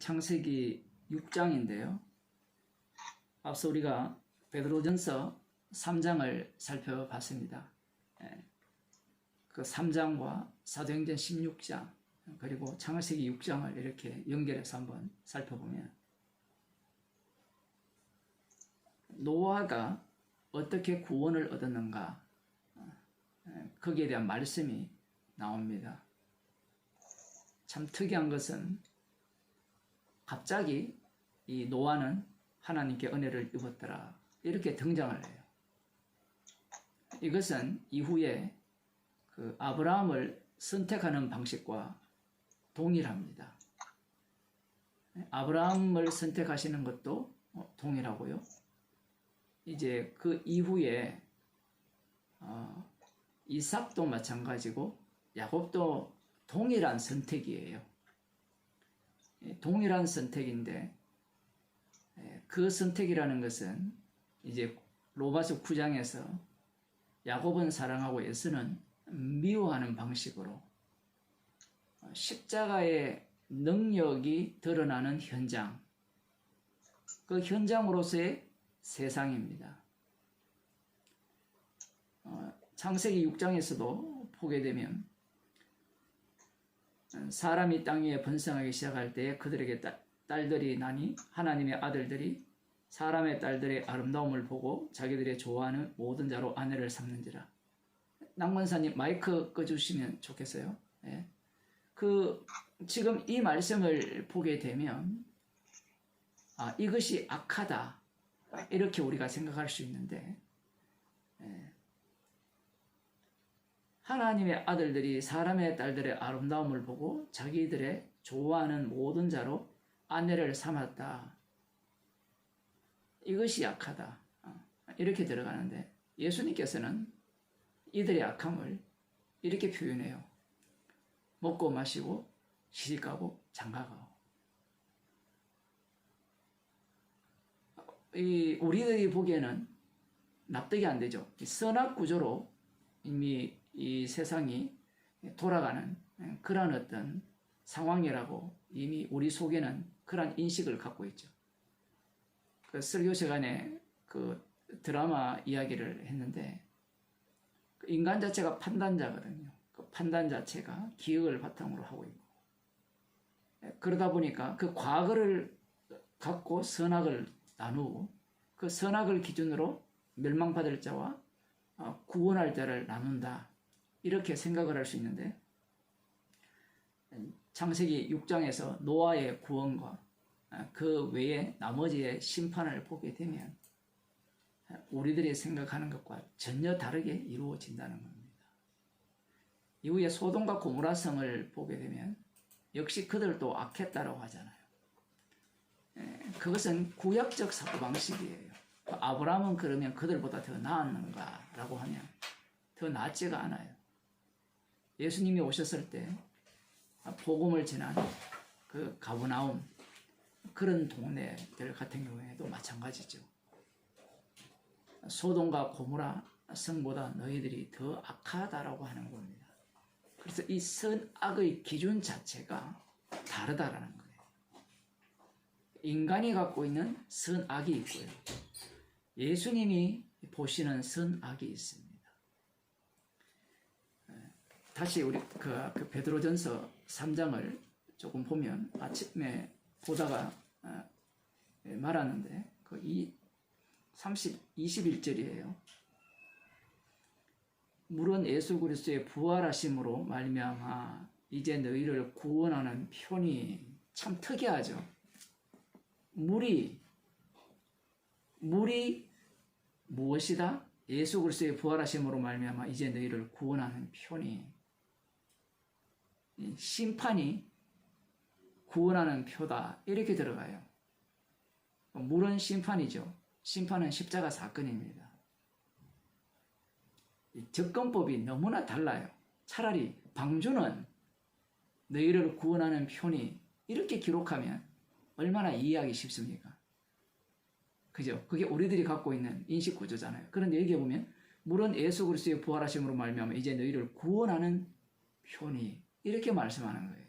창세기 6장인데요. 앞서 우리가 베드로전서 3장을 살펴봤습니다. 그 3장과 사도행전 16장 그리고 창세기 6장을 이렇게 연결해서 한번 살펴보면 노아가 어떻게 구원을 얻었는가 거기에 대한 말씀이 나옵니다. 참 특이한 것은 갑자기 이 노아는 하나님께 은혜를 입었더라 이렇게 등장을 해요. 이것은 이후에 그 아브라함을 선택하는 방식과 동일합니다. 아브라함을 선택하시는 것도 동일하고요. 이제 그 이후에 이삭도 마찬가지고 야곱도 동일한 선택이에요. 동일한 선택인데 그 선택이라는 것은 이제 로마서 9장에서 야곱은 사랑하고 에서는 미워하는 방식으로 십자가의 능력이 드러나는 현장, 그 현장으로서의 세상입니다. 창세기 6장에서도 보게 되면 사람이 땅 위에 번성하기 시작할 때에 그들에게 딸들이 나니 하나님의 아들들이 사람의 딸들의 아름다움을 보고 자기들의 좋아하는 모든 자로 아내를 삼는지라. 낭만사님 마이크 꺼주시면 좋겠어요. 예. 지금 이 말씀을 보게 되면 이것이 악하다 이렇게 우리가 생각할 수 있는데 하나님의 아들들이 사람의 딸들의 아름다움을 보고 자기들의 좋아하는 모든 자로 아내를 삼았다. 이것이 악하다. 이렇게 들어가는데 예수님께서는 이들의 악함을 이렇게 표현해요. 먹고 마시고 시집가고 장가가고. 우리들이 보기에는 납득이 안 되죠. 선악 구조로 이미 이 세상이 돌아가는 그런 어떤 상황이라고 이미 우리 속에는 그런 인식을 갖고 있죠. 그 설교 시간에 그 드라마 이야기를 했는데 인간 자체가 판단자거든요. 그 판단 자체가 기억을 바탕으로 하고 있고 그러다 보니까 그 과거를 갖고 선악을 나누고 그 선악을 기준으로 멸망받을 자와 구원할 자를 나눈다 이렇게 생각을 할 수 있는데 창세기 6장에서 노아의 구원과 그 외에 나머지의 심판을 보게 되면 우리들이 생각하는 것과 전혀 다르게 이루어진다는 겁니다. 이후에 소돔과 고모라 성을 보게 되면 역시 그들도 악했다라고 하잖아요. 그것은 구약적 사고방식이에요. 아브라함은 그러면 그들보다 더 나았는가라고 하면 더 낫지가 않아요. 예수님이 오셨을 때 복음을 전한 그 가버나움 그런 동네들 같은 경우에도 마찬가지죠. 소돔과 고모라 성보다 너희들이 더 악하다라고 하는 겁니다. 그래서 이 선악의 기준 자체가 다르다라는 거예요. 인간이 갖고 있는 선악이 있고요. 예수님이 보시는 선악이 있습니다. 다시 우리 그 베드로전서 3장을 조금 보면 아침에 보다가 말하는데 그 21절이에요. 물은 예수 그리스도의 부활하심으로 말미암아 이제 너희를 구원하는 편이 참 특이하죠. 물이 무엇이다? 예수 그리스도의 부활하심으로 말미암아 이제 너희를 구원하는 편이 심판이 구원하는 표다 이렇게 들어가요. 물은 심판이죠. 심판은 십자가 사건입니다. 접근법이 너무나 달라요. 차라리 방주는 너희를 구원하는 편이 이렇게 기록하면 얼마나 이해하기 쉽습니까? 그죠? 그게 우리들이 갖고 있는 인식 구조잖아요. 그런데 여기에 보면 물은 예수 그리스도의 부활하심으로 말미암아 이제 너희를 구원하는 편이 이렇게 말씀하는 거예요.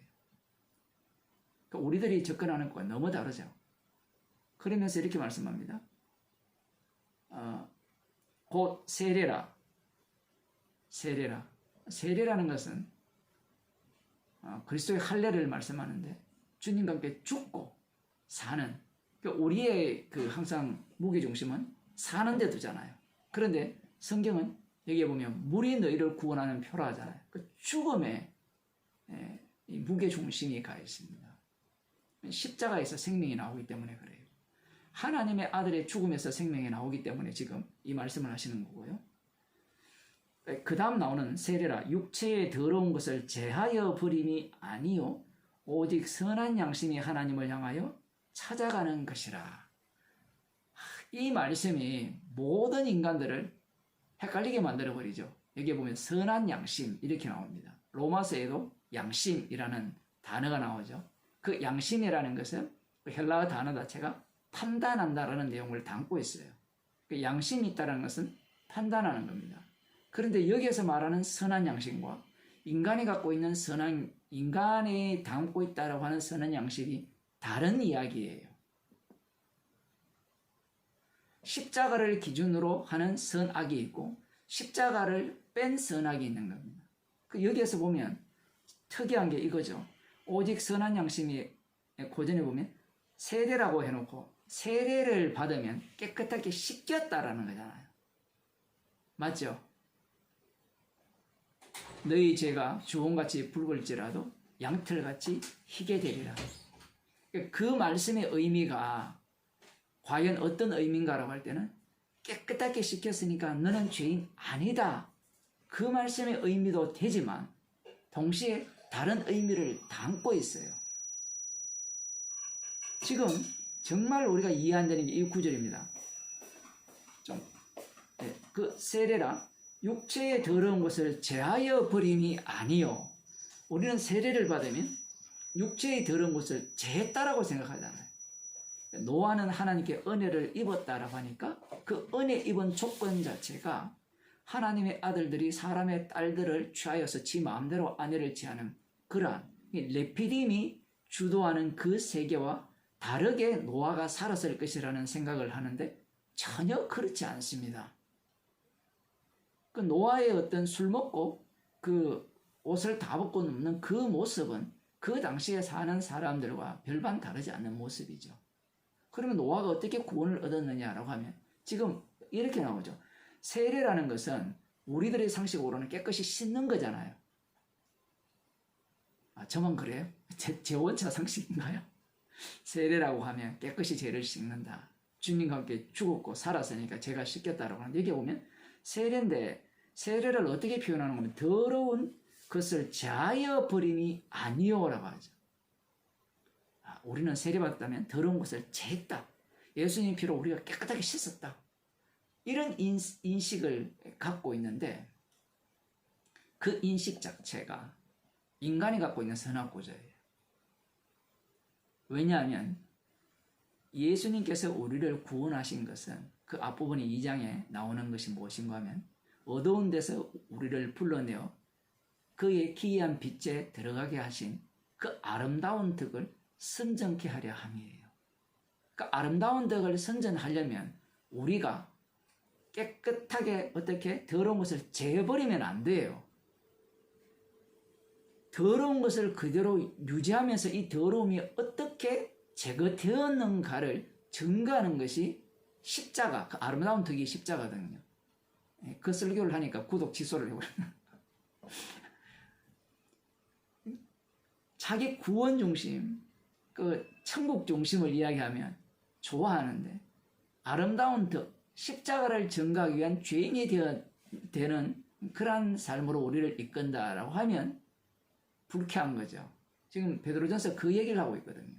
그러니까 우리들이 접근하는 것과 너무 다르죠. 그러면서 이렇게 말씀합니다. 곧 세례라. 세례라는 것은 그리스도의 할례를 말씀하는데 주님과 함께 죽고 사는, 그러니까 우리의 항상 무게중심은 사는 데 두잖아요. 그런데 성경은 여기에 보면 물이 너희를 구원하는 표라 하잖아요. 그 죽음에 이 무게중심이 가 있습니다. 십자가에서 생명이 나오기 때문에 그래요. 하나님의 아들의 죽음에서 생명이 나오기 때문에 지금 이 말씀을 하시는 거고요. 그 다음 나오는 세례라. 육체의 더러운 것을 제하여 버림이 아니요 오직 선한 양심이 하나님을 향하여 찾아가는 것이라. 이 말씀이 모든 인간들을 헷갈리게 만들어버리죠. 여기에 보면 선한 양심 이렇게 나옵니다. 로마서에도 양심이라는 단어가 나오죠. 그 양심이라는 것은 헬라어 단어 자체가 판단한다라는 내용을 담고 있어요. 그 양심이 있다는 것은 판단하는 겁니다. 그런데 여기에서 말하는 선한 양심과 인간이 갖고 있는 인간이 담고 있다라고 하는 선한 양심이 다른 이야기예요. 십자가를 기준으로 하는 선악이 있고 십자가를 뺀 선악이 있는 겁니다. 여기에서 보면 특이한 게 이거죠. 오직 선한 양심이 고전에 보면 세례라고 해놓고 세례를 받으면 깨끗하게 씻겼다라는 거잖아요. 맞죠? 너희 죄가 주홍같이 붉을지라도 양털같이 희게 되리라. 그 말씀의 의미가 과연 어떤 의미인가라고 할 때는 깨끗하게 씻겼으니까 너는 죄인 아니다. 그 말씀의 의미도 되지만 동시에 다른 의미를 담고 있어요. 지금 정말 우리가 이해 안 되는 게 이 구절입니다. 그 세례라 육체의 더러운 것을 제하여 버림이 아니요. 우리는 세례를 받으면 육체의 더러운 것을 제했다라고 생각하잖아요. 노아는 하나님께 은혜를 입었다라고 하니까 그 은혜 입은 조건 자체가 하나님의 아들들이 사람의 딸들을 취하여서 지 마음대로 아내를 취하는 그러한 레피딤이 주도하는 그 세계와 다르게 노아가 살았을 것이라는 생각을 하는데 전혀 그렇지 않습니다. 그 노아의 어떤 술 먹고 그 옷을 다 벗고 눕는 그 모습은 그 당시에 사는 사람들과 별반 다르지 않는 모습이죠. 그러면 노아가 어떻게 구원을 얻었느냐라고 하면 지금 이렇게 나오죠. 세례라는 것은 우리들의 상식으로는 깨끗이 씻는 거잖아요. 저만 그래요? 제 원차 상식인가요? 세례라고 하면 깨끗이 죄를 씻는다. 주님과 함께 죽었고 살았으니까 죄가 씻겼다라고 하는데 여기 보면 세례인데 세례를 어떻게 표현하는 거면 더러운 것을 제하여 버림이 아니요라고 하죠. 우리는 세례받았다면 더러운 것을 제했다. 예수님 피로 우리가 깨끗하게 씻었다. 이런 인식을 갖고 있는데 그 인식 자체가 인간이 갖고 있는 선악구조예요. 왜냐하면 예수님께서 우리를 구원하신 것은 그 앞부분이 2장에 나오는 것이 무엇인가 하면 어두운 데서 우리를 불러내어 그의 기이한 빛에 들어가게 하신 그 아름다운 덕을 선전케 하려 함이에요. 그 아름다운 덕을 선전하려면 우리가 깨끗하게 어떻게 더러운 것을 제해버리면 안 돼요. 더러운 것을 그대로 유지하면서 이 더러움이 어떻게 제거되었는가를 증거하는 것이 십자가, 그 아름다운 덕이 십자가거든요. 그 설교를 하니까 구독 취소를 해버려요. 자기 구원 중심, 그 천국 중심을 이야기하면 좋아하는데 아름다운 덕, 십자가를 증거하기 위한 죄인이 되는 그러한 삶으로 우리를 이끈다라고 하면 불쾌한 거죠. 지금 베드로전서 그 얘기를 하고 있거든요.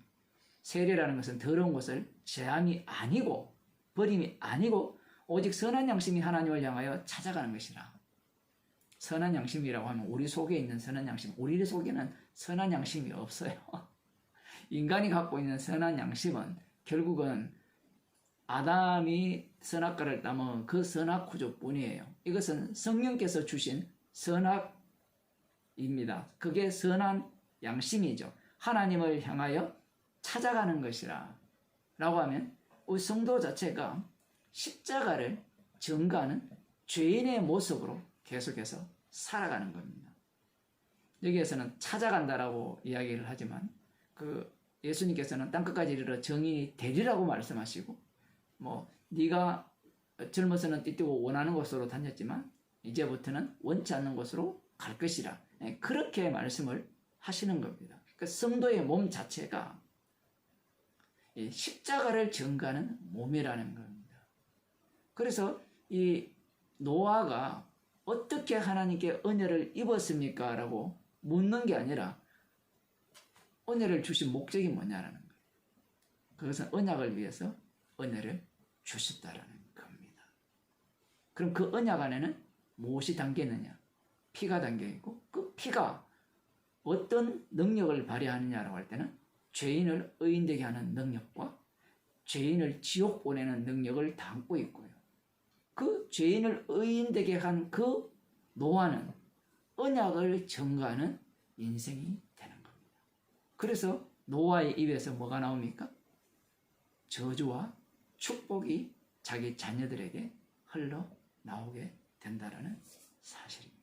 세례라는 것은 더러운 것을 제함이 아니고 버림이 아니고 오직 선한 양심이 하나님을 향하여 찾아가는 것이라. 선한 양심이라고 하면 우리 속에 있는 선한 양심, 우리 속에는 선한 양심이 없어요. 인간이 갖고 있는 선한 양심은 결국은 아담이 선악과를 따먹은 그 선악 구조뿐이에요. 이것은 성령께서 주신 선악입니다. 그게 선한 양심이죠. 하나님을 향하여 찾아가는 것이라 라고 하면 우리 성도 자체가 십자가를 전가하는 죄인의 모습으로 계속해서 살아가는 겁니다. 여기에서는 찾아간다라고 이야기를 하지만 예수님께서는 땅끝까지 이르러 정의 되리라고 말씀하시고 네가 젊어서는 띠띠고 원하는 곳으로 다녔지만 이제부터는 원치 않는 곳으로 갈 것이라 그렇게 말씀을 하시는 겁니다. 그러니까 성도의 몸 자체가 십자가를 전가하는 몸이라는 겁니다. 그래서 이 노아가 어떻게 하나님께 은혜를 입었습니까? 라고 묻는 게 아니라 은혜를 주신 목적이 뭐냐라는 거예요. 그것은 언약을 위해서 은혜를 주셨다라는 겁니다. 그럼 그 언약 안에는 무엇이 담겨 있느냐? 피가 담겨 있고 그 피가 어떤 능력을 발휘하느냐라고 할 때는 죄인을 의인되게 하는 능력과 죄인을 지옥 보내는 능력을 담고 있고요. 그 죄인을 의인되게 한 그 노아는 언약을 전가하는 인생이 되는 겁니다. 그래서 노아의 입에서 뭐가 나옵니까? 저주와 축복이 자기 자녀들에게 흘러나오게 된다는 사실입니다.